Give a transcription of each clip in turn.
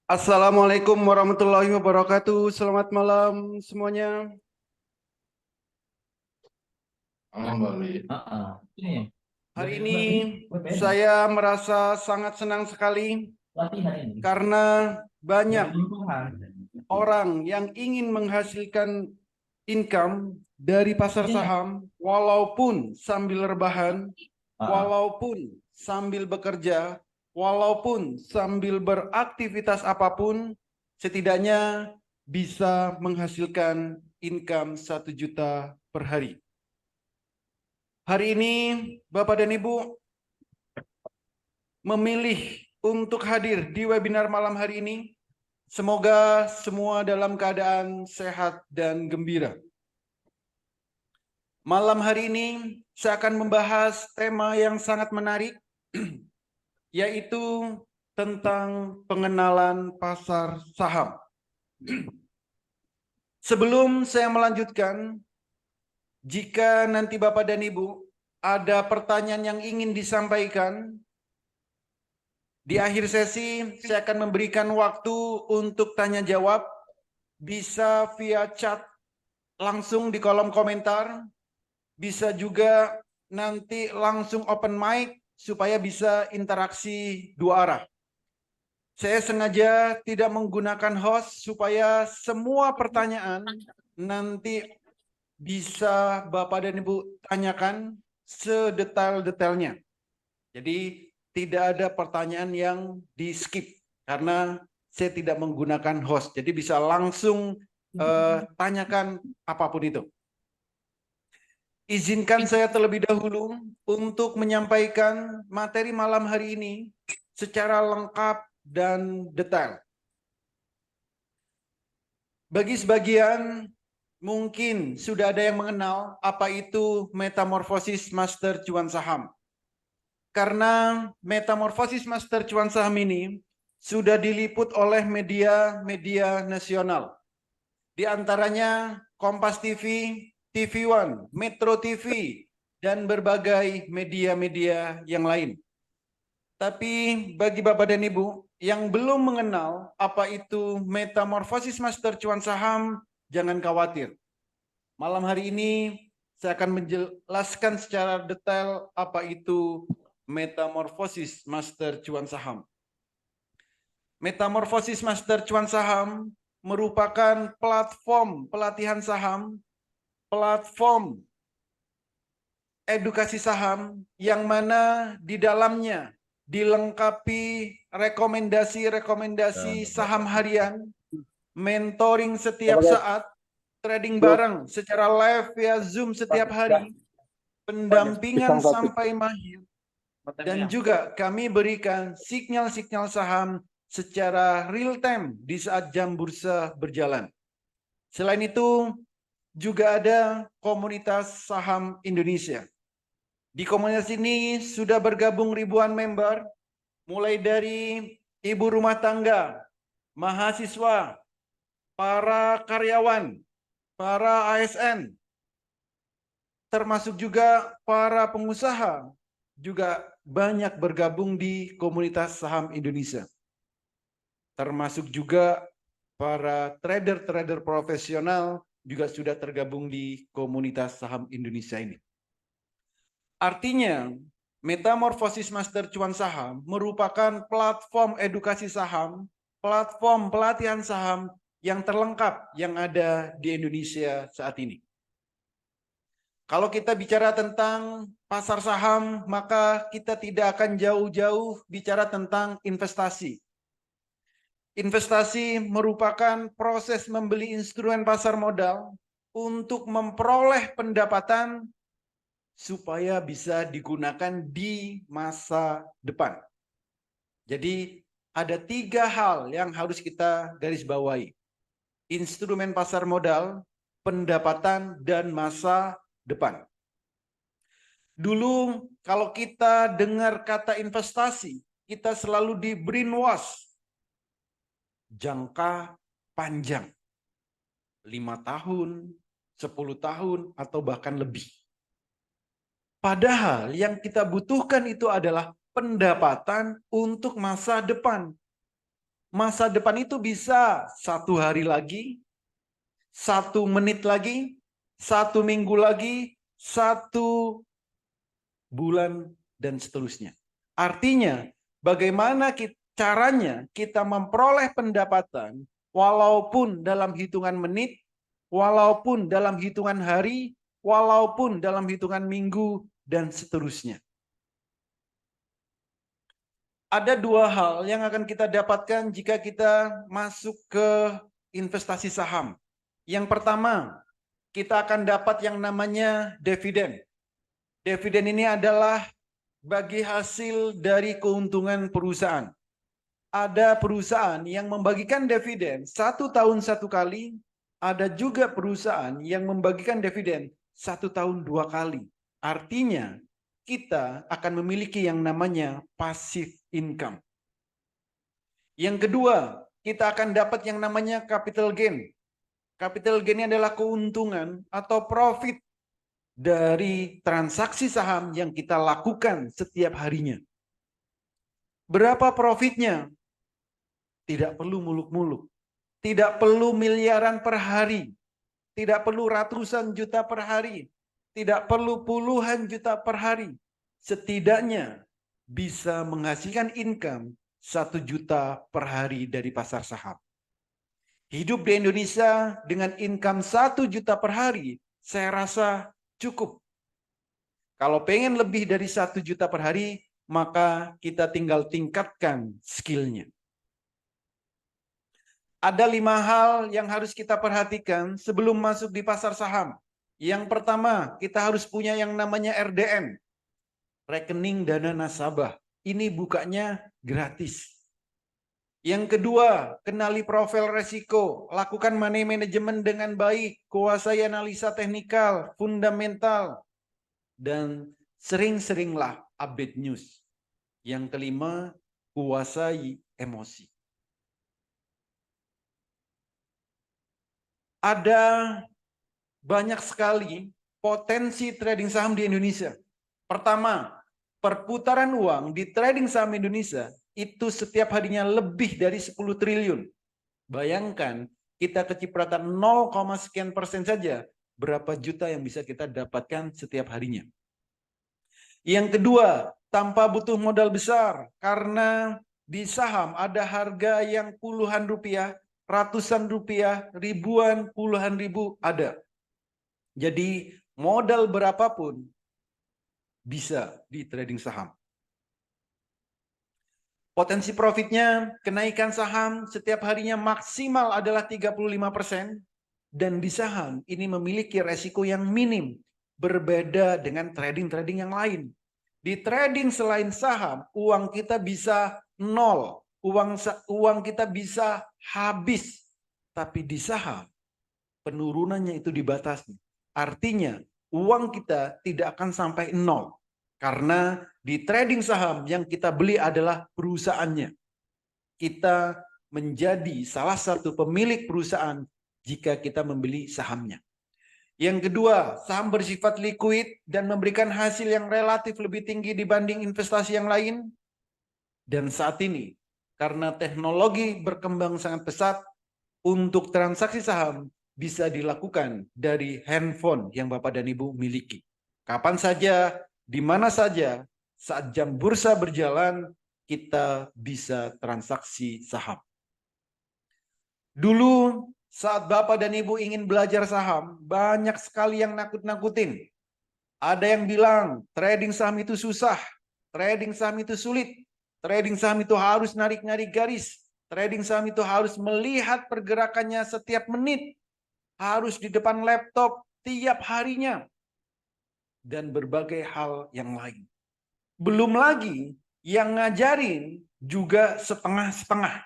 Assalamualaikum warahmatullahi wabarakatuh. Selamat malam semuanya. Ini Hari ini saya merasa sangat senang sekali latihan ini karena dari banyak lingkungan. orang yang ingin menghasilkan income dari pasar Iya. saham walaupun sambil rebahan, Ah, walaupun sambil bekerja, walaupun sambil beraktivitas apapun, setidaknya bisa menghasilkan income 1 juta per hari. Hari ini Bapak dan Ibu memilih untuk hadir di webinar malam hari ini. Semoga semua dalam keadaan sehat dan gembira. Malam hari ini saya akan membahas tema yang sangat menarik, yaitu tentang pengenalan pasar saham. Sebelum saya melanjutkan, jika nanti Bapak dan Ibu ada pertanyaan yang ingin disampaikan, di akhir sesi saya akan memberikan waktu untuk tanya jawab, bisa via chat langsung di kolom komentar, bisa juga nanti langsung open mic supaya bisa interaksi dua arah. Saya sengaja tidak menggunakan host supaya semua pertanyaan nanti bisa Bapak dan Ibu tanyakan sedetail-detailnya. Jadi tidak ada pertanyaan yang di skip karena saya tidak menggunakan host. Jadi bisa langsung tanyakan apapun itu. Izinkan saya terlebih dahulu untuk menyampaikan materi malam hari ini secara lengkap dan detail. Bagi sebagian mungkin sudah ada yang mengenal apa itu metamorfosis master cuan saham. Karena metamorfosis master cuan saham ini sudah diliput oleh media-media nasional. Di antaranya Kompas TV, TV One, Metro TV, dan berbagai media-media yang lain. Tapi bagi Bapak dan Ibu yang belum mengenal apa itu metamorfosis master cuan saham, jangan khawatir. Malam hari ini saya akan menjelaskan secara detail apa itu metamorfosis master cuan saham. Metamorfosis master cuan saham merupakan platform pelatihan saham, platform edukasi saham yang mana di dalamnya dilengkapi rekomendasi-rekomendasi saham harian, mentoring setiap saat, trading bareng secara live via Zoom setiap hari, pendampingan sampai mahir, dan juga kami berikan sinyal-sinyal saham secara real time di saat jam bursa berjalan. Selain itu, juga ada komunitas saham Indonesia. Di komunitas ini sudah bergabung ribuan member, mulai dari ibu rumah tangga, mahasiswa, para karyawan, para ASN, termasuk juga para pengusaha, juga banyak bergabung di komunitas saham Indonesia. Termasuk juga para trader-trader profesional juga sudah tergabung di komunitas saham Indonesia ini. Artinya, Metamorfosis Master Cuan Saham merupakan platform edukasi saham, platform pelatihan saham yang terlengkap yang ada di Indonesia saat ini. Kalau kita bicara tentang pasar saham, maka kita tidak akan jauh-jauh bicara tentang investasi. Investasi merupakan proses membeli instrumen pasar modal untuk memperoleh pendapatan supaya bisa digunakan di masa depan. Jadi ada 3 hal yang harus kita garis bawahi. Instrumen pasar modal, pendapatan, dan masa depan. Dulu kalau kita dengar kata investasi, kita selalu di brainwash. Jangka panjang. 5 tahun, 10 tahun, atau bahkan lebih. Padahal yang kita butuhkan itu adalah pendapatan untuk masa depan. Masa depan itu bisa 1 hari lagi, 1 menit lagi, 1 minggu lagi, 1 bulan, dan seterusnya. Artinya, bagaimana caranya kita memperoleh pendapatan walaupun dalam hitungan menit, walaupun dalam hitungan hari, walaupun dalam hitungan minggu, dan seterusnya. Ada 2 hal yang akan kita dapatkan jika kita masuk ke investasi saham. Yang pertama, kita akan dapat yang namanya dividen. Dividen ini adalah bagi hasil dari keuntungan perusahaan. Ada perusahaan yang membagikan dividen 1 tahun 1 kali, ada juga perusahaan yang membagikan dividen 1 tahun 2 kali. Artinya, kita akan memiliki yang namanya passive income. Yang kedua, kita akan dapat yang namanya capital gain. Capital gain ini adalah keuntungan atau profit dari transaksi saham yang kita lakukan setiap harinya. Berapa profitnya? Tidak perlu muluk-muluk. Tidak perlu miliaran per hari. Tidak perlu ratusan juta per hari. Tidak perlu puluhan juta per hari. Setidaknya bisa menghasilkan income 1 juta per hari dari pasar saham. Hidup di Indonesia dengan income 1 juta per hari, saya rasa cukup. Kalau pengen lebih dari 1 juta per hari, maka kita tinggal tingkatkan skillnya. Ada 5 hal yang harus kita perhatikan sebelum masuk di pasar saham. Yang pertama, kita harus punya yang namanya RDN. Rekening dana nasabah. Ini bukanya gratis. Yang kedua, kenali profil resiko. Lakukan money management dengan baik. Kuasai analisa teknikal, fundamental. Dan sering-seringlah update news. Yang kelima, kuasai emosi. Ada banyak sekali potensi trading saham di Indonesia. Pertama, perputaran uang di trading saham Indonesia itu setiap harinya lebih dari 10 triliun. Bayangkan kita kecipratan 0, sekian persen saja, berapa juta yang bisa kita dapatkan setiap harinya. Yang kedua, tanpa butuh modal besar, karena di saham ada harga yang puluhan rupiah, ratusan rupiah, ribuan, puluhan ribu ada. Jadi modal berapapun bisa di trading saham. Potensi profitnya, kenaikan saham setiap harinya maksimal adalah 35%. Dan di saham ini memiliki resiko yang minim. Berbeda dengan trading-trading yang lain. Di trading selain saham, uang kita bisa nol. Uang kita bisa habis. Tapi di saham, penurunannya itu dibatasi. Artinya, uang kita tidak akan sampai nol. Karena di trading saham yang kita beli adalah perusahaannya. Kita menjadi salah satu pemilik perusahaan jika kita membeli sahamnya. Yang kedua, saham bersifat liquid dan memberikan hasil yang relatif lebih tinggi dibanding investasi yang lain. Dan saat ini, karena teknologi berkembang sangat pesat, untuk transaksi saham bisa dilakukan dari handphone yang Bapak dan Ibu miliki. Kapan saja, di mana saja, saat jam bursa berjalan, kita bisa transaksi saham. Dulu saat Bapak dan Ibu ingin belajar saham, banyak sekali yang nakut-nakutin. Ada yang bilang trading saham itu susah, trading saham itu sulit, trading saham itu harus narik-narik garis, trading saham itu harus melihat pergerakannya setiap menit, harus di depan laptop tiap harinya, dan berbagai hal yang lain. Belum lagi yang ngajarin juga setengah-setengah.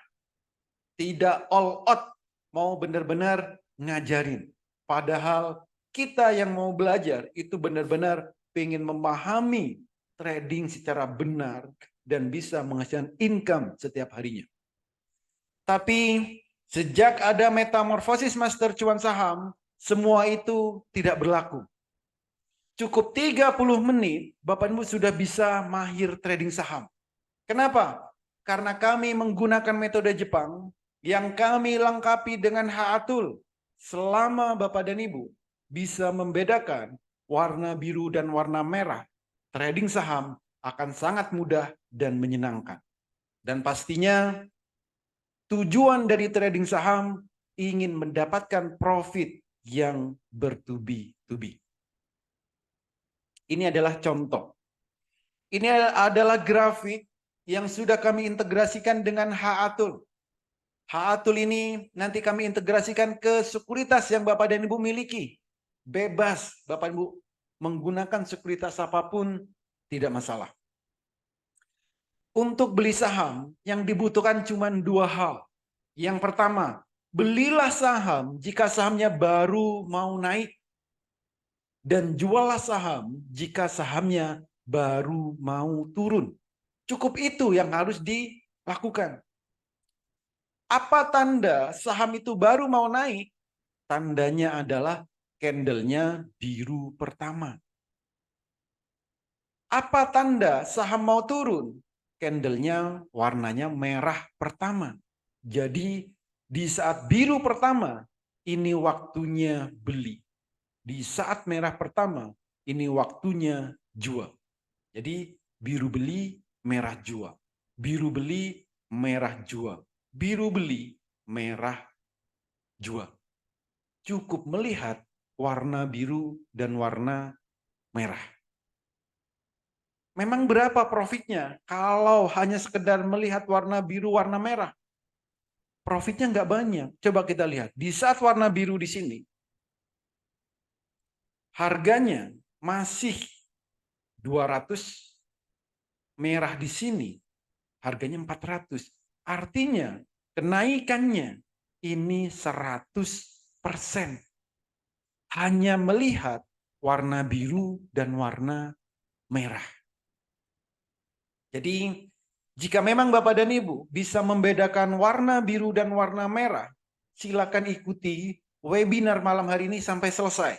Tidak all out mau benar-benar ngajarin. Padahal kita yang mau belajar itu benar-benar ingin memahami trading secara benar dan bisa menghasilkan income setiap harinya. Tapi sejak ada metamorfosis master cuan saham, semua itu tidak berlaku. Cukup 30 menit, Bapak Ibu sudah bisa mahir trading saham. Kenapa? karena kami menggunakan metode Jepang yang kami lengkapi dengan Haatul. Selama Bapak dan Ibu bisa membedakan warna biru dan warna merah, trading saham akan sangat mudah dan menyenangkan. Dan pastinya tujuan dari trading saham ingin mendapatkan profit yang bertubi-tubi. Ini adalah contoh. Ini adalah grafik yang sudah kami integrasikan dengan Haatul. Haatul ini nanti kami integrasikan ke sekuritas yang Bapak dan Ibu miliki. Bebas Bapak Ibu menggunakan sekuritas apapun, tidak masalah. Untuk beli saham yang dibutuhkan cuma 2 hal. Yang pertama, belilah saham jika sahamnya baru mau naik. Dan juallah saham jika sahamnya baru mau turun. Cukup itu yang harus dilakukan. Apa tanda saham itu baru mau naik? Tandanya adalah candlenya biru pertama. Apa tanda saham mau turun? Candlenya warnanya merah pertama. Jadi di saat biru pertama, ini waktunya beli. Di saat merah pertama, ini waktunya jual. Jadi biru beli, merah jual. Biru beli, merah jual. Biru beli, merah jual. Cukup melihat warna biru dan warna merah. Memang berapa profitnya kalau hanya sekedar melihat warna biru, warna merah? Profitnya nggak banyak. Coba kita lihat. Di saat warna biru di sini, harganya masih 200, merah di sini harganya 400. Artinya kenaikannya ini 100%. Hanya melihat warna biru dan warna merah. Jadi jika memang Bapak dan Ibu bisa membedakan warna biru dan warna merah, silakan ikuti webinar malam hari ini sampai selesai.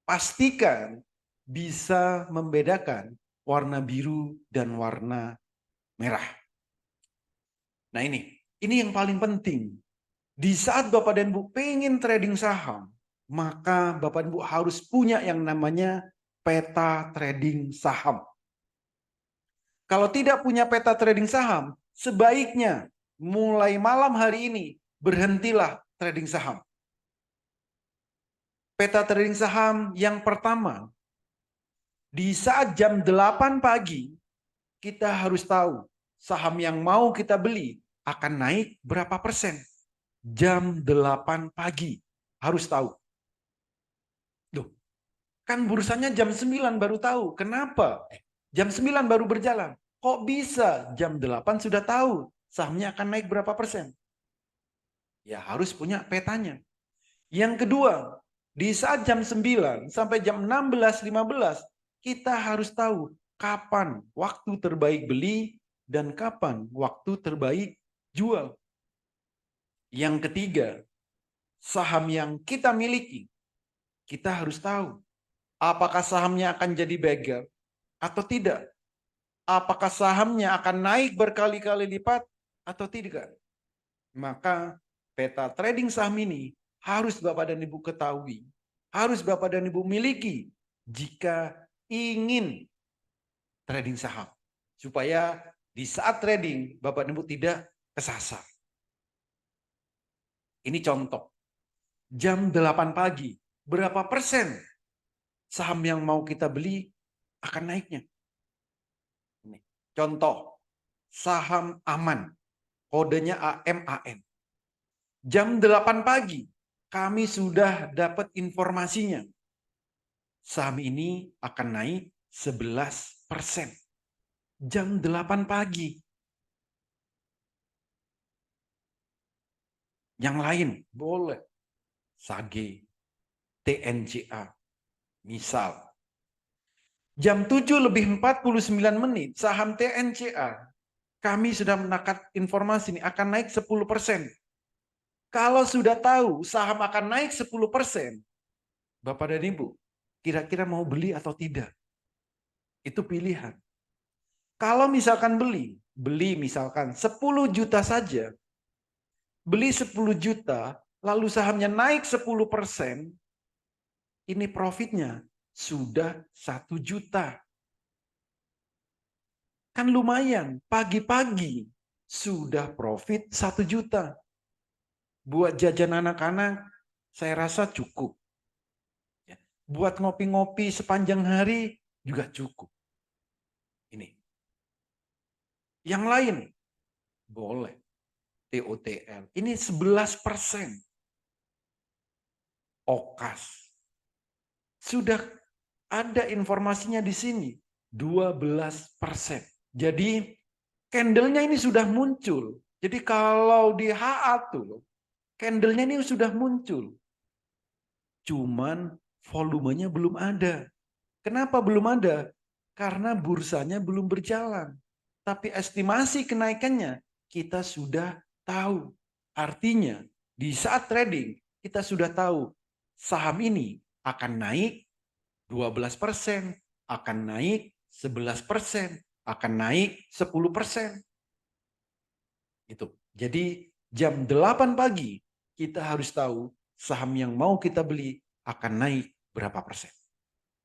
Pastikan bisa membedakan warna biru dan warna merah. Nah ini yang paling penting. Di saat Bapak dan Ibu pengen trading saham, maka Bapak dan Ibu harus punya yang namanya peta trading saham. Kalau tidak punya peta trading saham, sebaiknya mulai malam hari ini berhentilah trading saham. Peta trading saham yang pertama, di saat jam 8 pagi, kita harus tahu saham yang mau kita beli akan naik berapa persen. Jam 8 pagi, harus tahu. Loh, kan bursanya jam 9 baru tahu. Kenapa? Jam 9 baru berjalan. Kok bisa jam 8 sudah tahu sahamnya akan naik berapa persen? Ya harus punya petanya. Yang kedua, di saat jam 9 sampai jam 16.15, kita harus tahu kapan waktu terbaik beli dan kapan waktu terbaik jual. Yang ketiga, saham yang kita miliki, kita harus tahu apakah sahamnya akan jadi beggar atau tidak. Apakah sahamnya akan naik berkali-kali lipat atau tidak. Maka peta trading saham ini harus Bapak dan Ibu ketahui. Harus Bapak dan Ibu miliki jika ingin trading saham. Supaya di saat trading Bapak dan Ibu tidak kesasar. Ini contoh. Jam 8 pagi, berapa persen saham yang mau kita beli akan naiknya? Contoh, saham aman. Kodenya AMAN. Jam 8 pagi, kami sudah dapat informasinya. Saham ini akan naik 11%. Jam 8 pagi. Yang lain boleh. Sage, TNCA. Misal. Jam 7:49 saham TNCA. Kami sudah mendapat informasi ini akan naik 10%. Kalau sudah tahu saham akan naik 10%, Bapak dan Ibu, kira-kira mau beli atau tidak? Itu pilihan. Kalau misalkan beli misalkan 10 juta saja, beli 10 juta, lalu sahamnya naik 10%, ini profitnya sudah 1 juta. Kan lumayan, pagi-pagi sudah profit 1 juta. Buat jajan anak-anak, saya rasa cukup. Ya. Buat ngopi-ngopi sepanjang hari juga cukup. Ini. Yang lain, boleh. TOTL. Ini 11%. OKAS. Sudah ada informasinya di sini. 12%. Jadi, candle-nya ini sudah muncul. Jadi kalau di HA tuh, candle-nya ini sudah muncul. Cuman volumenya belum ada. Kenapa belum ada? Karena bursanya belum berjalan. Tapi estimasi kenaikannya kita sudah tahu. Artinya di saat trading kita sudah tahu saham ini akan naik 12%, akan naik 11%, akan naik 10%. Gitu. Jadi jam 8 pagi kita harus tahu saham yang mau kita beli akan naik berapa persen.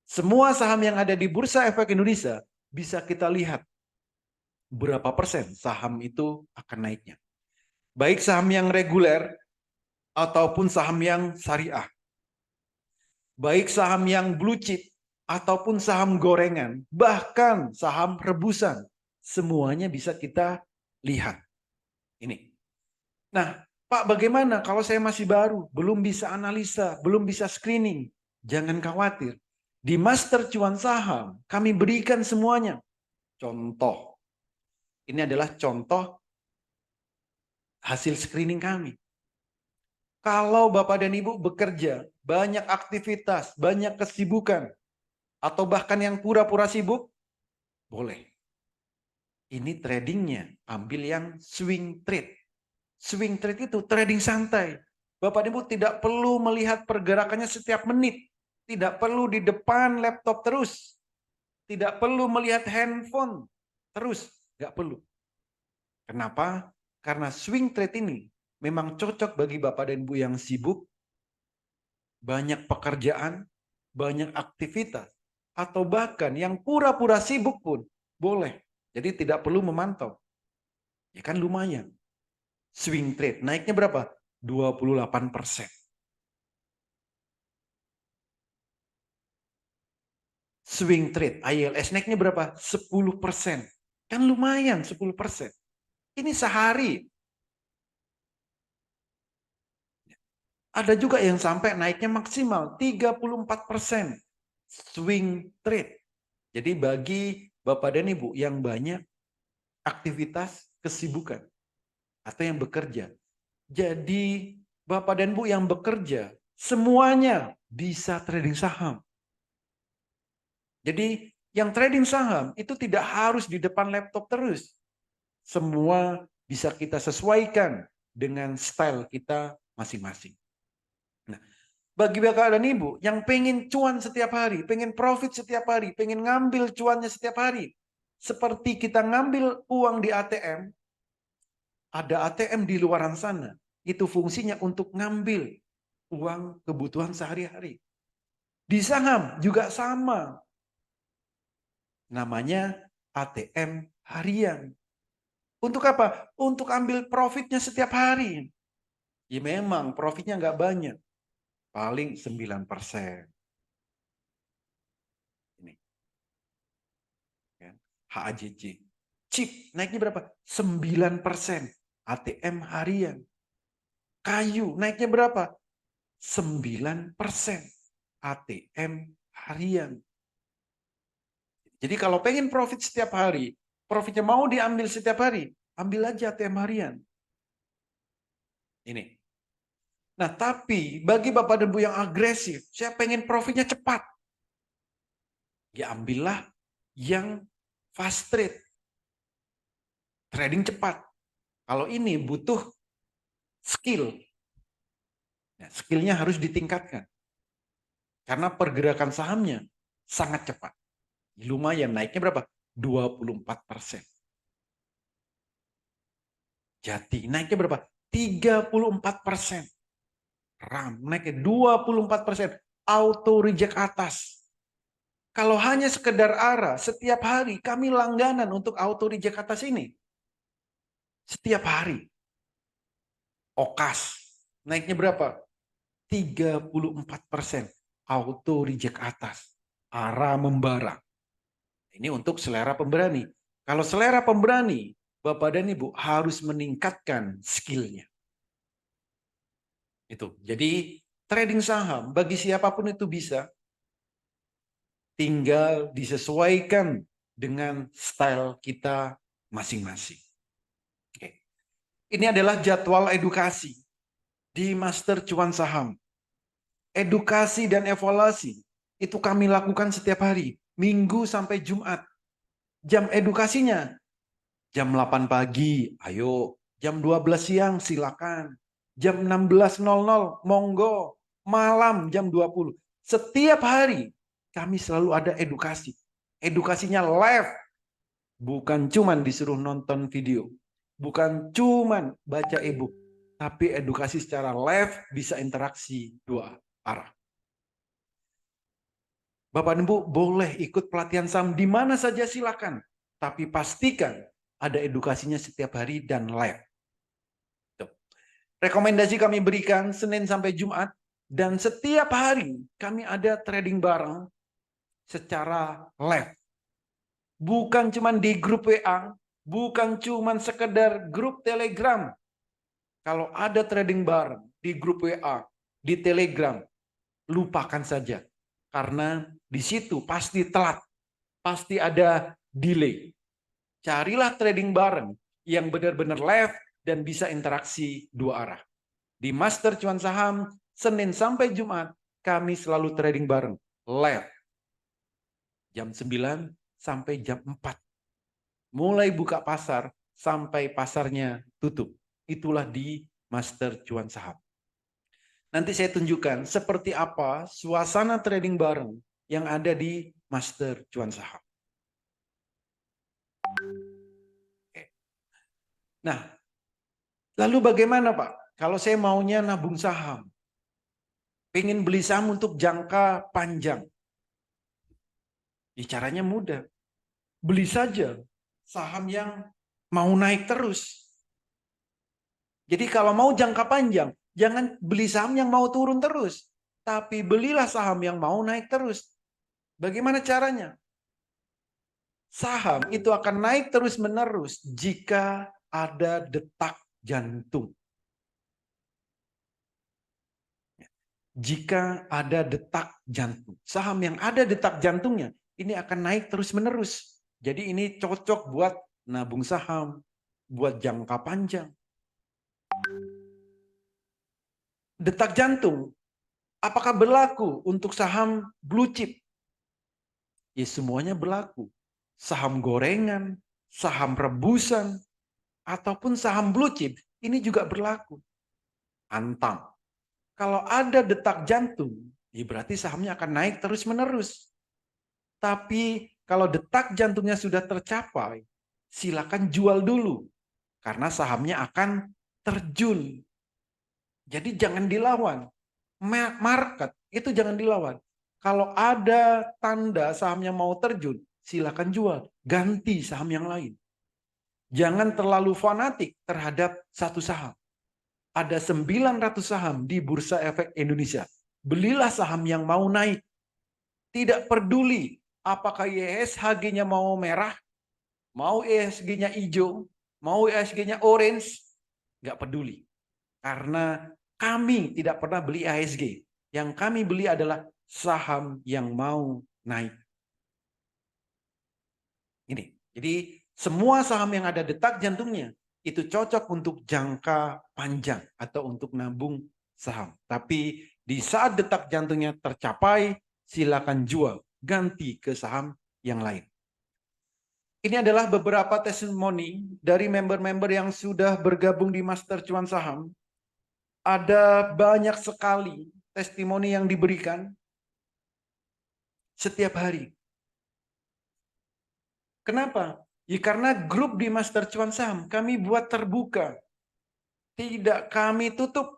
Semua saham yang ada di Bursa Efek Indonesia bisa kita lihat berapa persen saham itu akan naiknya. Baik saham yang reguler ataupun saham yang syariah. Baik saham yang blue chip ataupun saham gorengan, bahkan saham rebusan. Semuanya bisa kita lihat. Ini. Nah, Pak, bagaimana kalau saya masih baru, belum bisa analisa, belum bisa screening? Jangan khawatir. Di Master Cuan Saham, kami berikan semuanya. Contoh. Ini adalah contoh hasil screening kami. Kalau Bapak dan Ibu bekerja, banyak aktivitas, banyak kesibukan, atau bahkan yang pura-pura sibuk, boleh. Ini tradingnya, ambil yang swing trade. Swing trade itu trading santai. Bapak dan Ibu tidak perlu melihat pergerakannya setiap menit. Tidak perlu di depan laptop terus. Tidak perlu melihat handphone terus. Nggak perlu. Kenapa? Karena swing trade ini memang cocok bagi Bapak dan Ibu yang sibuk, banyak pekerjaan, banyak aktivitas, atau bahkan yang pura-pura sibuk pun boleh. Jadi tidak perlu memantau. Ya kan lumayan. Swing trade naiknya berapa? 28%. Swing trade, ILS naiknya berapa? 10%. Kan lumayan 10%. Ini sehari. Ada juga yang sampai naiknya maksimal 34%. Swing trade. Jadi bagi Bapak dan Ibu yang banyak aktivitas kesibukan atau yang bekerja. Jadi Bapak dan Ibu yang bekerja semuanya bisa trading saham. Jadi yang trading saham itu tidak harus di depan laptop terus. Semua bisa kita sesuaikan dengan style kita masing-masing. Nah, bagi Bapak dan Ibu yang pengen cuan setiap hari, pengen profit setiap hari, pengen ngambil cuannya setiap hari. Seperti kita ngambil uang di ATM, ada ATM di luaran sana. Itu fungsinya untuk ngambil uang kebutuhan sehari-hari. Di saham juga sama. Namanya ATM harian. Untuk apa? Untuk ambil profitnya setiap hari. Ya memang profitnya nggak banyak. Paling 9%. Ini. HAJJ. Chip naiknya berapa? 9%. ATM harian. Kayu naiknya berapa? 9%. ATM harian. Jadi kalau pengen profit setiap hari, profitnya mau diambil setiap hari, ambil aja ATM harian. Ini. Nah, tapi bagi Bapak dan Ibu yang agresif, saya pengen profitnya cepat. Ya ambillah yang fast trade. Trading cepat. Kalau ini butuh skill. Ya, skillnya harus ditingkatkan. Karena pergerakan sahamnya sangat cepat. Lumayan naiknya berapa? 24%. Jati naiknya berapa? 34%. RAM naiknya 24%. Auto reject atas. Kalau hanya sekedar ARA, setiap hari kami langganan untuk auto reject atas ini. Setiap hari. OKAS naiknya berapa? 34%. Auto reject atas. ARA membara. Ini untuk selera pemberani. Kalau selera pemberani, Bapak dan Ibu harus meningkatkan skillnya. Itu. Jadi trading saham bagi siapapun itu bisa. Tinggal disesuaikan dengan style kita masing-masing. Oke. Ini adalah jadwal edukasi di Master Cuan Saham. Edukasi dan evaluasi itu kami lakukan setiap hari, Minggu sampai Jumat. Jam edukasinya jam 8 pagi, ayo. Jam 12 siang silakan. Jam 16.00 monggo. Malam jam 20. Setiap hari kami selalu ada edukasi. Edukasinya live. Bukan cuman disuruh nonton video. Bukan cuman baca e-book. Tapi edukasi secara live bisa interaksi dua arah. Bapak dan Ibu boleh ikut pelatihan saham di mana saja silakan. Tapi pastikan ada edukasinya setiap hari dan live. Tuh. Rekomendasi kami berikan Senin sampai Jumat. Dan setiap hari kami ada trading bareng secara live. Bukan cuma di grup WA. Bukan cuma sekedar grup Telegram. Kalau ada trading bareng di grup WA, di Telegram, lupakan saja. Karena di situ pasti telat. Pasti ada delay. Carilah trading bareng yang benar-benar live dan bisa interaksi dua arah. Di Master Cuan Saham, Senin sampai Jumat, kami selalu trading bareng live. Jam 9 sampai jam 4. Mulai buka pasar sampai pasarnya tutup. Itulah di Master Cuan Saham. Nanti saya tunjukkan seperti apa suasana trading bareng yang ada di Master Cuan Saham. Nah, lalu bagaimana Pak? Kalau saya maunya nabung saham, pengen beli saham untuk jangka panjang. Ya, caranya mudah. Beli saja saham yang mau naik terus. Jadi kalau mau jangka panjang, jangan beli saham yang mau turun terus. Tapi belilah saham yang mau naik terus. Bagaimana caranya? Saham itu akan naik terus-menerus jika ada detak jantung. Jika ada detak jantung. Saham yang ada detak jantungnya, ini akan naik terus-menerus. Jadi ini cocok buat nabung saham, buat jangka panjang. Detak jantung, apakah berlaku untuk saham blue chip? Ya semuanya berlaku. Saham gorengan, saham rebusan, ataupun saham blue chip, ini juga berlaku. Antam. Kalau ada detak jantung, ya berarti sahamnya akan naik terus-menerus. Tapi kalau detak jantungnya sudah tercapai, silakan jual dulu. Karena sahamnya akan terjun. Jadi jangan dilawan. Market itu jangan dilawan. Kalau ada tanda sahamnya mau terjun, silakan jual. Ganti saham yang lain. Jangan terlalu fanatik terhadap satu saham. Ada 900 saham di Bursa Efek Indonesia. Belilah saham yang mau naik. Tidak peduli apakah IHSG-nya mau merah, mau IHSG-nya hijau, mau IHSG-nya orange. Nggak peduli. Karena kami tidak pernah beli IHSG. Yang kami beli adalah saham yang mau naik. Ini. Jadi semua saham yang ada detak jantungnya itu cocok untuk jangka panjang atau untuk nabung saham. Tapi di saat detak jantungnya tercapai, silakan jual, ganti ke saham yang lain. Ini adalah beberapa testimoni dari member-member yang sudah bergabung di Master Cuan Saham. Ada banyak sekali testimoni yang diberikan setiap hari. Kenapa? Ya karena grup di Master Cuan Saham kami buat terbuka. Tidak kami tutup.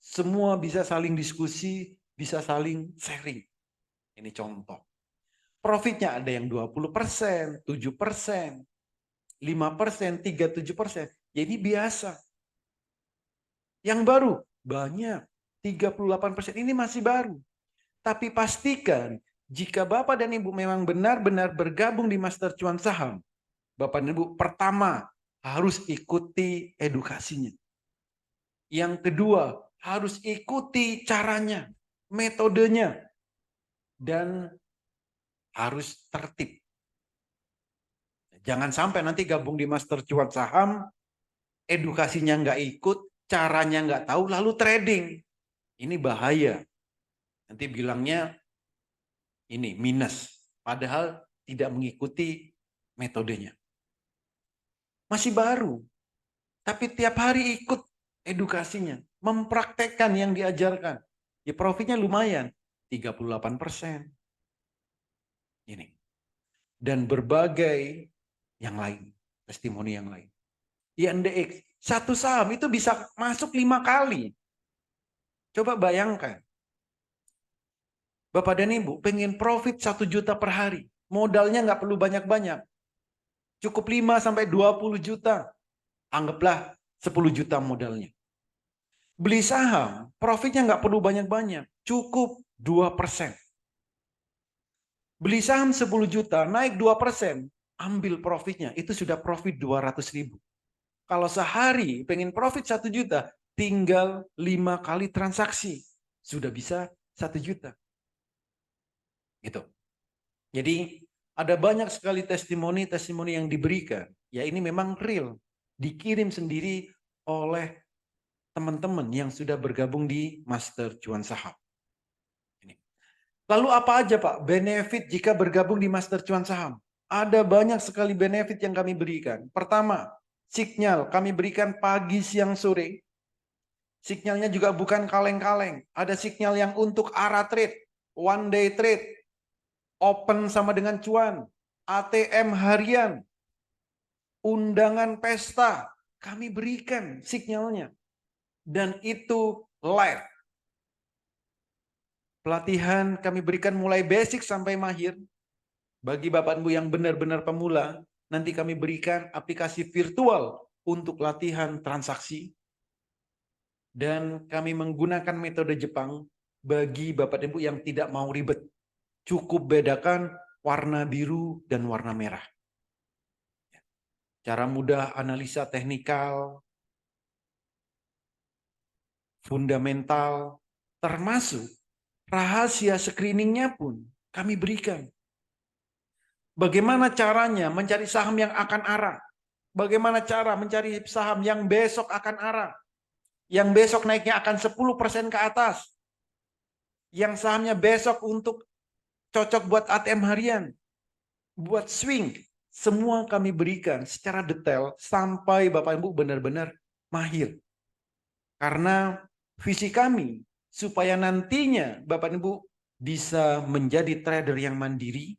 Semua bisa saling diskusi, bisa saling sharing. Ini contoh. Profitnya ada yang 20%, 7%, 5%, 37%. Jadi biasa. Yang baru banyak, 38%. Ini masih baru. Tapi pastikan jika Bapak dan Ibu memang benar-benar bergabung di Master Cuan Saham, Bapak dan Ibu pertama harus ikuti edukasinya. Yang kedua, harus ikuti caranya, metodenya, dan harus tertib. Jangan sampai nanti gabung di Master Cuan Saham, edukasinya nggak ikut, caranya nggak tahu, lalu trading. Ini bahaya. Nanti bilangnya ini minus, padahal tidak mengikuti metodenya. Masih baru, tapi tiap hari ikut edukasinya, mempraktekkan yang diajarkan. Ya profitnya lumayan, 38%. Ini. Dan berbagai yang lain, testimoni yang lain. INDX, satu saham itu bisa masuk 5 kali. Coba bayangkan. Bapak dan Ibu pengen profit 1 juta per hari. Modalnya nggak perlu banyak-banyak. Cukup 5-20 juta. Anggaplah 10 juta modalnya. Beli saham, profitnya nggak perlu banyak-banyak. Cukup 2%. Beli saham 10 juta, naik 2%. Ambil profitnya, itu sudah profit 200.000. Kalau sehari pengen profit 1 juta, tinggal 5 kali transaksi. Sudah bisa 1 juta. Gitu. Jadi ada banyak sekali testimoni-testimoni yang diberikan. Ya ini memang real. Dikirim sendiri oleh teman-teman yang sudah bergabung di Master Cuan Saham. Ini. Lalu apa aja Pak benefit jika bergabung di Master Cuan Saham? Ada banyak sekali benefit yang kami berikan. Pertama, sinyal kami berikan pagi, siang, sore. Sinyalnya juga bukan kaleng-kaleng. Ada sinyal yang untuk ARA trade, one day trade, open sama dengan cuan, ATM harian, undangan pesta, kami berikan sinyalnya. Dan itu live. Pelatihan kami berikan mulai basic sampai mahir. Bagi Bapak Ibu yang benar-benar pemula, nanti kami berikan aplikasi virtual untuk latihan transaksi. Dan kami menggunakan metode Jepang bagi Bapak Ibu yang tidak mau ribet. Cukup bedakan warna biru dan warna merah. Cara mudah analisa teknikal, fundamental, termasuk rahasia screeningnya pun kami berikan. Bagaimana caranya mencari saham yang akan arah? Bagaimana cara mencari saham yang besok akan arah? Yang besok naiknya akan 10% ke atas. Yang sahamnya besok untuk cocok buat ATM harian. Buat swing. Semua kami berikan secara detail sampai Bapak Ibu benar-benar mahir. Karena visi kami supaya nantinya Bapak Ibu bisa menjadi trader yang mandiri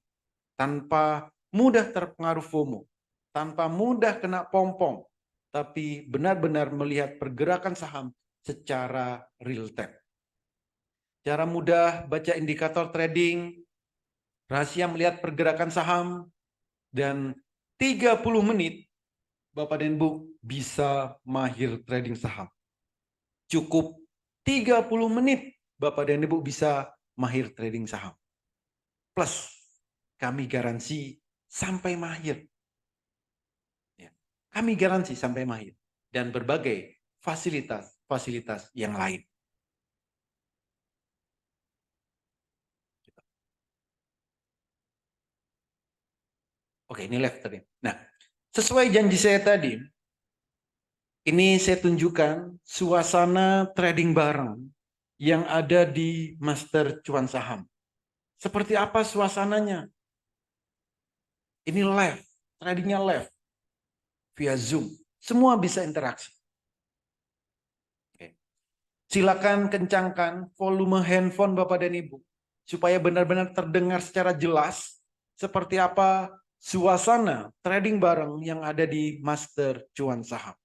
tanpa mudah terpengaruh FOMO, tanpa mudah kena pompong, tapi benar-benar melihat pergerakan saham secara real time. Cara mudah baca indikator trading, rahasia melihat pergerakan saham, dan 30 menit Bapak dan Ibu bisa mahir trading saham. Cukup 30 menit Bapak dan Ibu bisa mahir trading saham. Plus kami garansi sampai mahir. Ya, kami garansi sampai mahir. Dan berbagai fasilitas yang lain. Oke, ini left tadi. Nah, sesuai janji saya tadi, ini saya tunjukkan suasana trading bareng yang ada di Master Cuan Saham. Seperti apa suasananya? Ini live, tradingnya live, via Zoom. Semua bisa interaksi. Oke. Silakan kencangkan volume handphone Bapak dan Ibu, supaya benar-benar terdengar secara jelas seperti apa suasana trading bareng yang ada di Master Cuan Saham.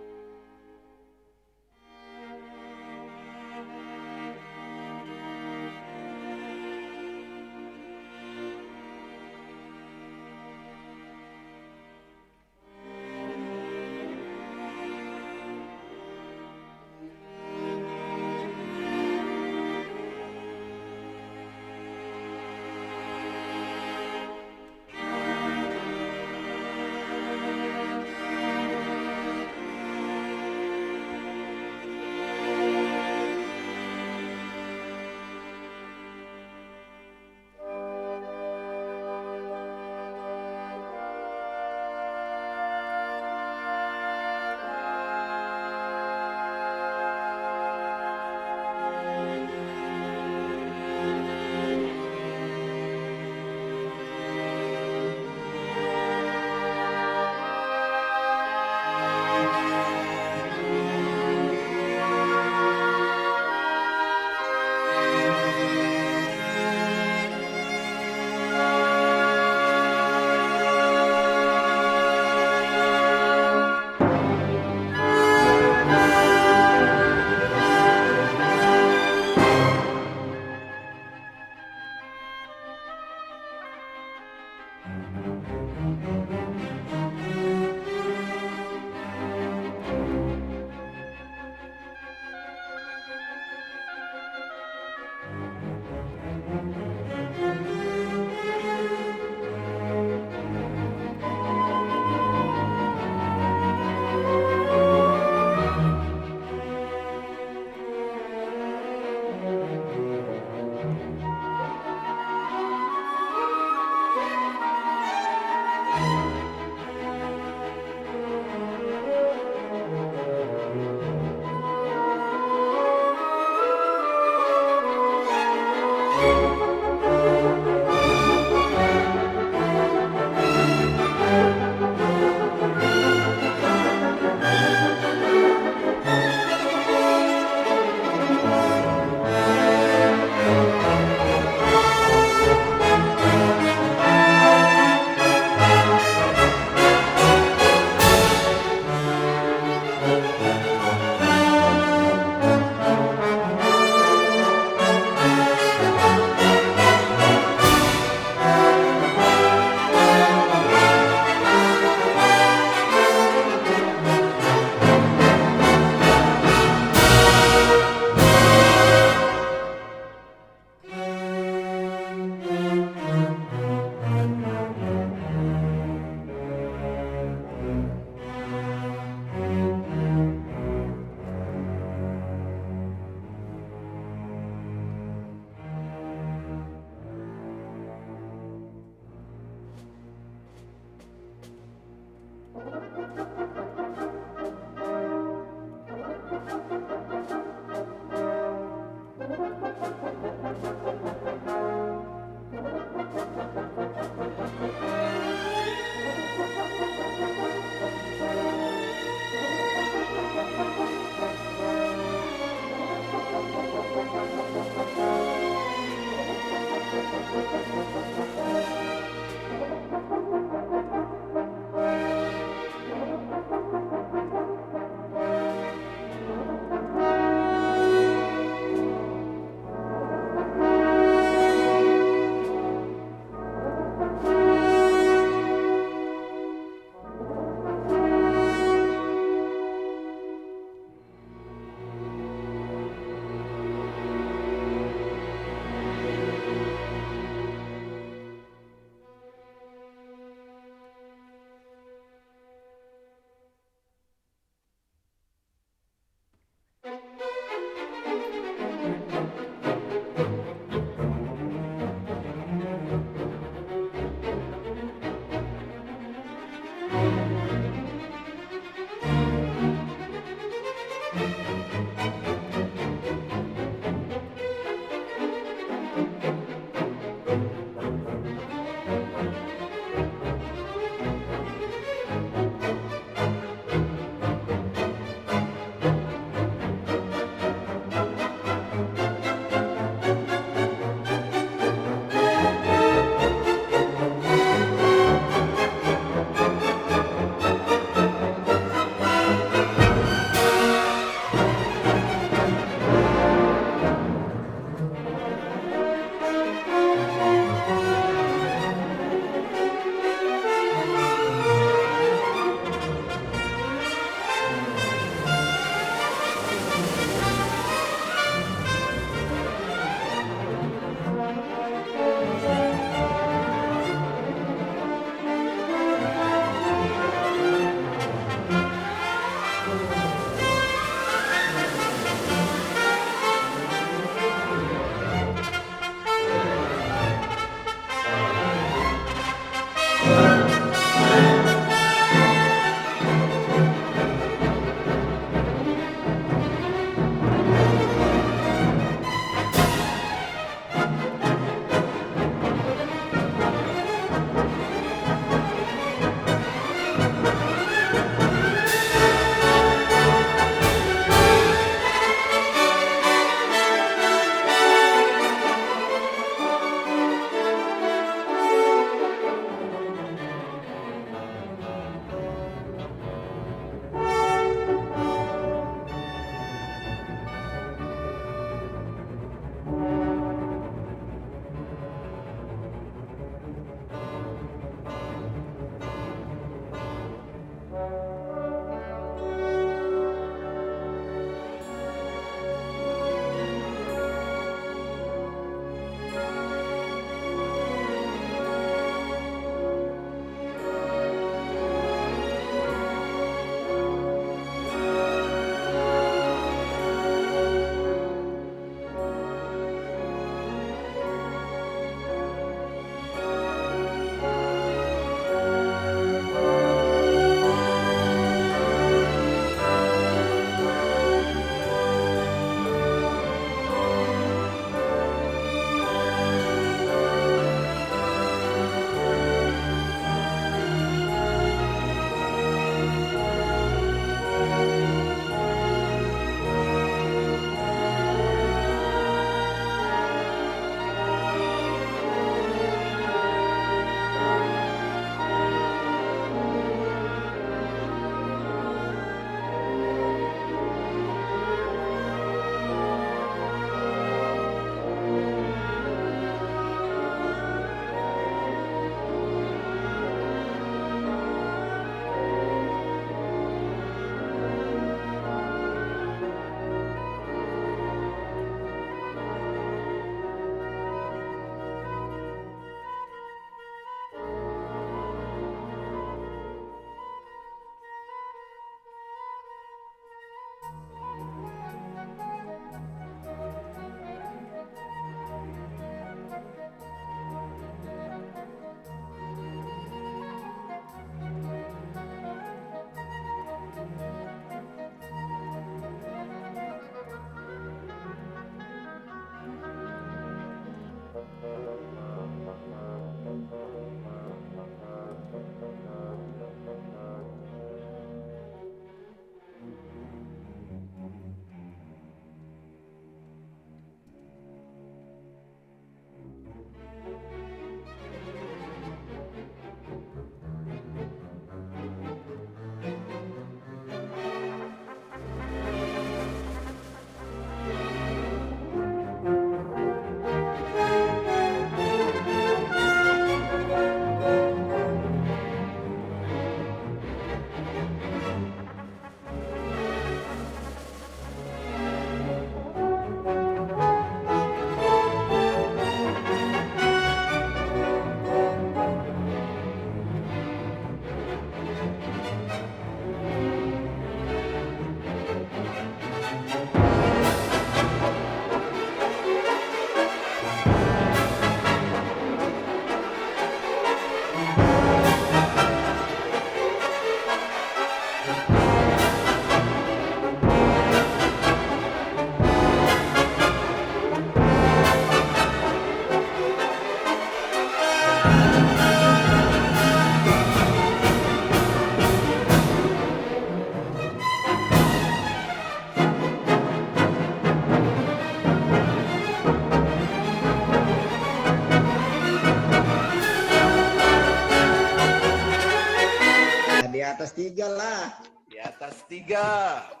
atas 3 lah. Di atas 3.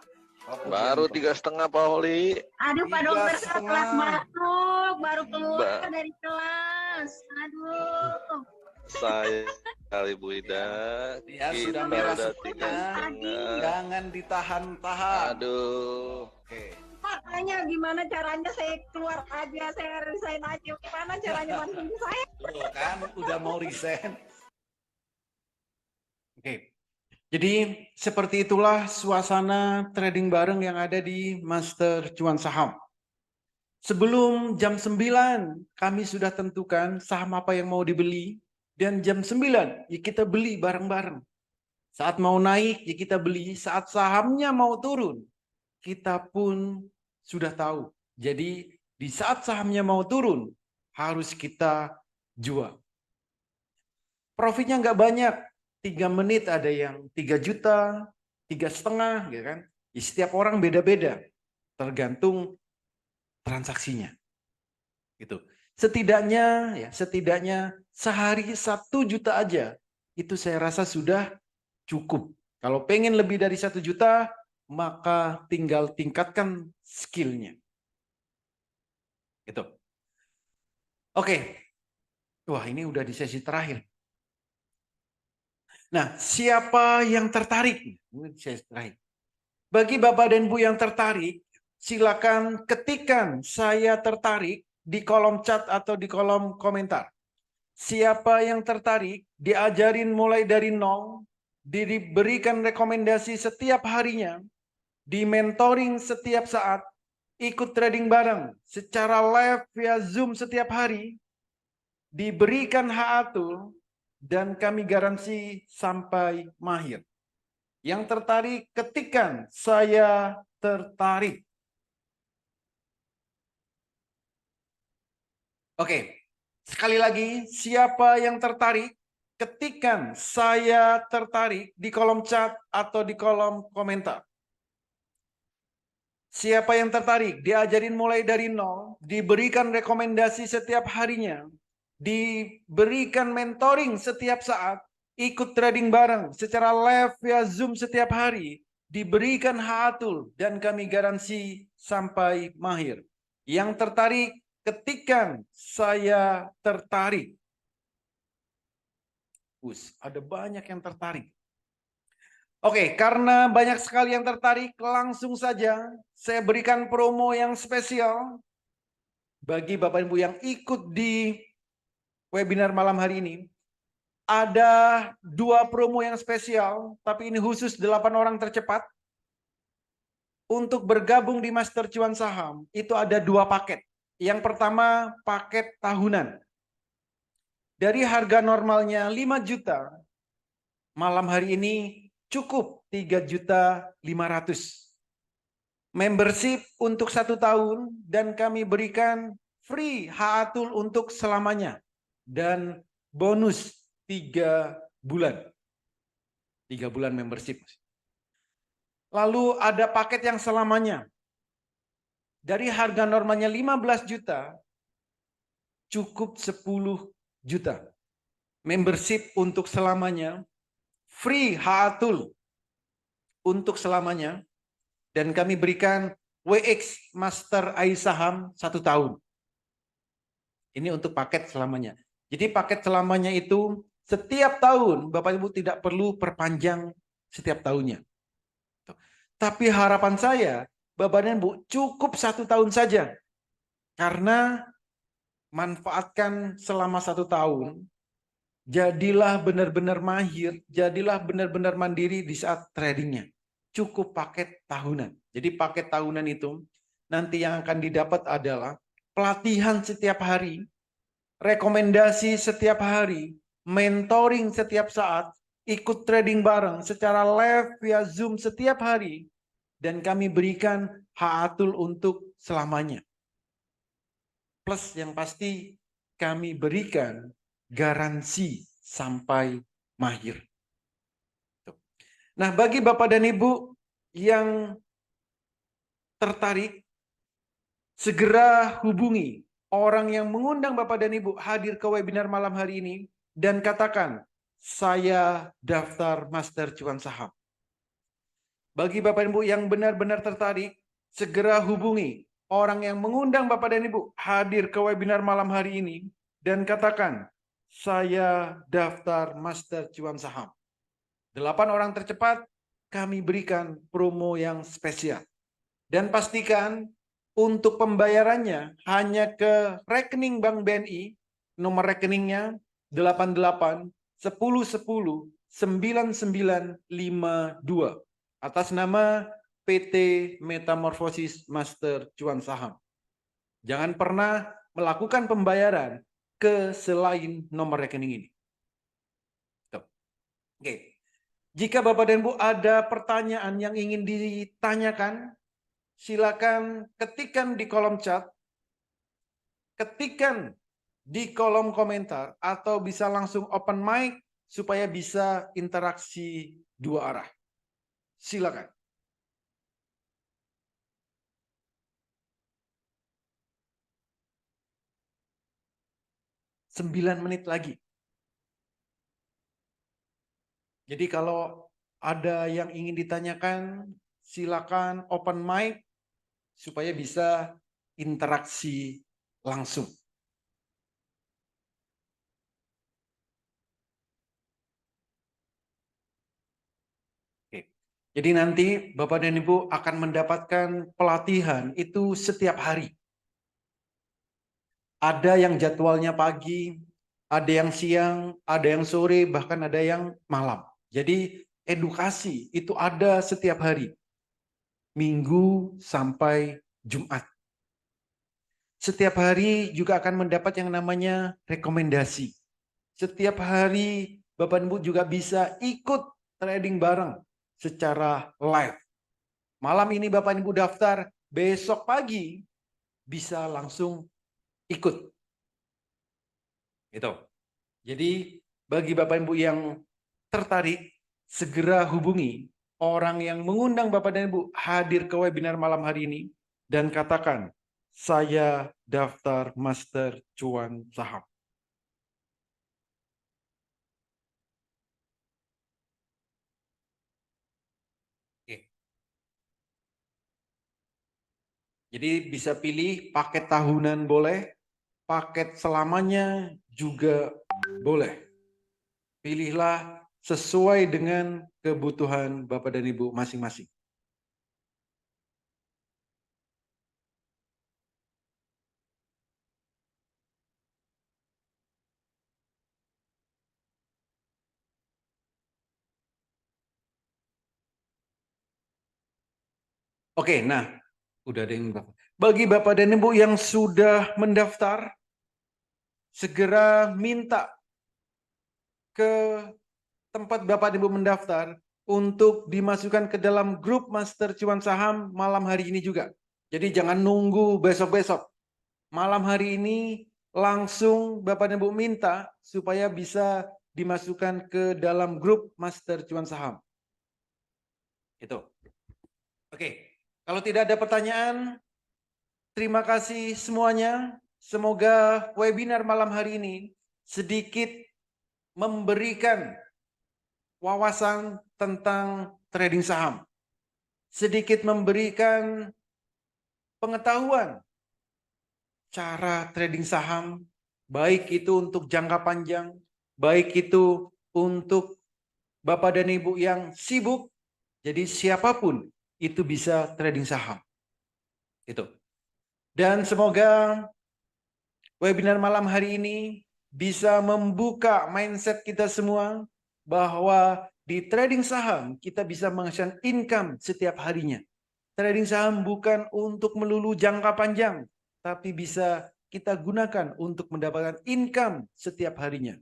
Baru 3,5 Pak Holi. Aduh, Pak Dokter, saya 3,5. telat masuk, baru keluar Mbak. dari kelas. Aduh. Saya kali Bu Ida. Ya, Kita sudah merah udah semuanya. 3,5. Jangan ditahan-tahan. Aduh. Oke. Makanya gimana caranya saya keluar aja, saya resign aja. Gimana caranya bantu saya? Tuh kan udah mau resign. Oke. Jadi seperti itulah suasana trading bareng yang ada di Master Cuan Saham. Sebelum jam 9 kami sudah tentukan saham apa yang mau dibeli. Dan jam 9 ya kita beli bareng-bareng. Saat mau naik ya kita beli. Saat sahamnya mau turun kita pun sudah tahu. Jadi di saat sahamnya mau turun harus kita jual. Profitnya nggak banyak. 3 menit ada yang 3 juta, 3,5, ya kan? Ya, setiap orang beda-beda, tergantung transaksinya. Gitu. Setidaknya sehari 1 juta aja, itu saya rasa sudah cukup. Kalau pengen lebih dari 1 juta, maka tinggal tingkatkan skillnya. Gitu. Oke. Wah, ini udah di sesi terakhir. Nah, siapa yang tertarik? Bagi Bapak dan Ibu yang tertarik, silakan ketikkan saya tertarik di kolom chat atau di kolom komentar. Siapa yang tertarik, diajarin mulai dari nol, diberikan rekomendasi setiap harinya, di mentoring setiap saat, ikut trading bareng secara live via Zoom setiap hari, diberikan HA-tool, dan kami garansi sampai mahir. Yang tertarik, ketikkan saya tertarik. Oke, sekali lagi, siapa yang tertarik, ketikkan saya tertarik di kolom chat atau di kolom komentar. Siapa yang tertarik, diajarin mulai dari nol, diberikan rekomendasi setiap harinya, diberikan mentoring setiap saat, ikut trading bareng secara live via Zoom setiap hari, diberikan HA-tool, dan kami garansi sampai mahir. Yang tertarik, ketikkan saya tertarik. Ada banyak yang tertarik. Oke, karena banyak sekali yang tertarik, langsung saja saya berikan promo yang spesial bagi Bapak Ibu yang ikut di webinar malam hari ini. Ada 2 promo yang spesial, tapi ini khusus 8 orang tercepat. Untuk bergabung di Master Cuan Saham, itu ada 2 paket. Yang pertama, paket tahunan. Dari harga normalnya 5 juta, malam hari ini cukup 3.500.000. Membership untuk 1 tahun, dan kami berikan free HA-tool untuk selamanya. Dan bonus 3 bulan. 3 bulan membership. Lalu ada paket yang selamanya. Dari harga normalnya 15 juta, cukup 10 juta. Membership untuk selamanya. Free HA-tool untuk selamanya. Dan kami berikan WX Master AI Saham 1 tahun. Ini untuk paket selamanya. Jadi paket selamanya itu setiap tahun Bapak Ibu tidak perlu perpanjang setiap tahunnya. Tapi harapan saya Bapak dan Ibu cukup 1 tahun saja. Karena manfaatkan selama 1 tahun. Jadilah benar-benar mahir, jadilah benar-benar mandiri di saat tradingnya. Cukup paket tahunan. Jadi paket tahunan itu nanti yang akan didapat adalah pelatihan setiap hari, rekomendasi setiap hari, mentoring setiap saat, ikut trading bareng secara live via Zoom setiap hari, dan kami berikan HA-tool untuk selamanya. Plus yang pasti kami berikan garansi sampai mahir. Nah, bagi Bapak dan Ibu yang tertarik, segera hubungi orang yang mengundang Bapak dan Ibu hadir ke webinar malam hari ini dan katakan, saya daftar master cuan saham. Bagi Bapak dan Ibu yang benar-benar tertarik, segera hubungi orang yang mengundang Bapak dan Ibu hadir ke webinar malam hari ini dan katakan, saya daftar master cuan saham. 8 orang tercepat kami berikan promo yang spesial. Dan pastikan untuk pembayarannya hanya ke rekening Bank BNI, nomor rekeningnya 88 10 10 9952 atas nama PT Metamorfosis Master Cuan Saham. Jangan pernah melakukan pembayaran ke selain nomor rekening ini. Oke. Jika Bapak dan Ibu ada pertanyaan yang ingin ditanyakan, silakan ketikkan di kolom chat, ketikkan di kolom komentar, atau bisa langsung open mic supaya bisa interaksi dua arah. Silakan. Sembilan menit lagi. Jadi kalau ada yang ingin ditanyakan, silakan open mic supaya bisa interaksi langsung. Oke. Jadi nanti Bapak dan Ibu akan mendapatkan pelatihan itu setiap hari. Ada yang jadwalnya pagi, ada yang siang, ada yang sore, bahkan ada yang malam. Jadi edukasi itu ada setiap hari. Minggu sampai Jumat. Setiap hari juga akan mendapat yang namanya rekomendasi. Setiap hari Bapak dan Ibu juga bisa ikut trading bareng secara live. Malam ini Bapak dan Ibu daftar, besok pagi bisa langsung ikut. Gitu. Jadi bagi Bapak dan Ibu yang tertarik, segera hubungi orang yang mengundang Bapak dan Ibu hadir ke webinar malam hari ini dan katakan, saya daftar master cuan saham. Jadi bisa pilih paket tahunan boleh, paket selamanya juga boleh. Pilihlah sesuai dengan kebutuhan Bapak dan Ibu masing-masing. Oke, nah, udah ada yang bagi Bapak dan Ibu yang sudah mendaftar, segera minta ke tempat Bapak dan Ibu mendaftar untuk dimasukkan ke dalam grup Master Cuan Saham malam hari ini juga. Jadi jangan nunggu besok-besok. Malam hari ini langsung Bapak dan Ibu minta supaya bisa dimasukkan ke dalam grup Master Cuan Saham. Itu. Oke. Kalau tidak ada pertanyaan, terima kasih semuanya. Semoga webinar malam hari ini sedikit memberikan wawasan tentang trading saham. Sedikit memberikan pengetahuan cara trading saham, baik itu untuk jangka panjang, baik itu untuk Bapak dan Ibu yang sibuk, jadi siapapun itu bisa trading saham. Itu. Dan semoga webinar malam hari ini bisa membuka mindset kita semua bahwa di trading saham kita bisa menghasilkan income setiap harinya. Trading saham bukan untuk melulu jangka panjang, tapi bisa kita gunakan untuk mendapatkan income setiap harinya.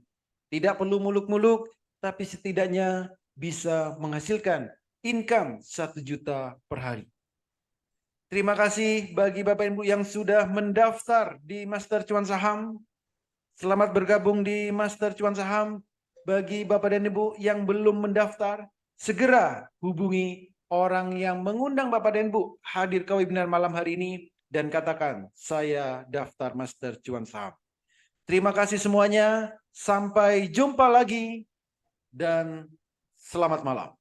Tidak perlu muluk-muluk, tapi setidaknya bisa menghasilkan income 1 juta per hari. Terima kasih bagi Bapak Ibu yang sudah mendaftar di Master Cuan Saham. Selamat bergabung di Master Cuan Saham. Bagi Bapak dan Ibu yang belum mendaftar, segera hubungi orang yang mengundang Bapak dan Ibu hadir ke webinar malam hari ini dan katakan, saya daftar Master Cuan Saham. Terima kasih semuanya. Sampai jumpa lagi. dan selamat malam.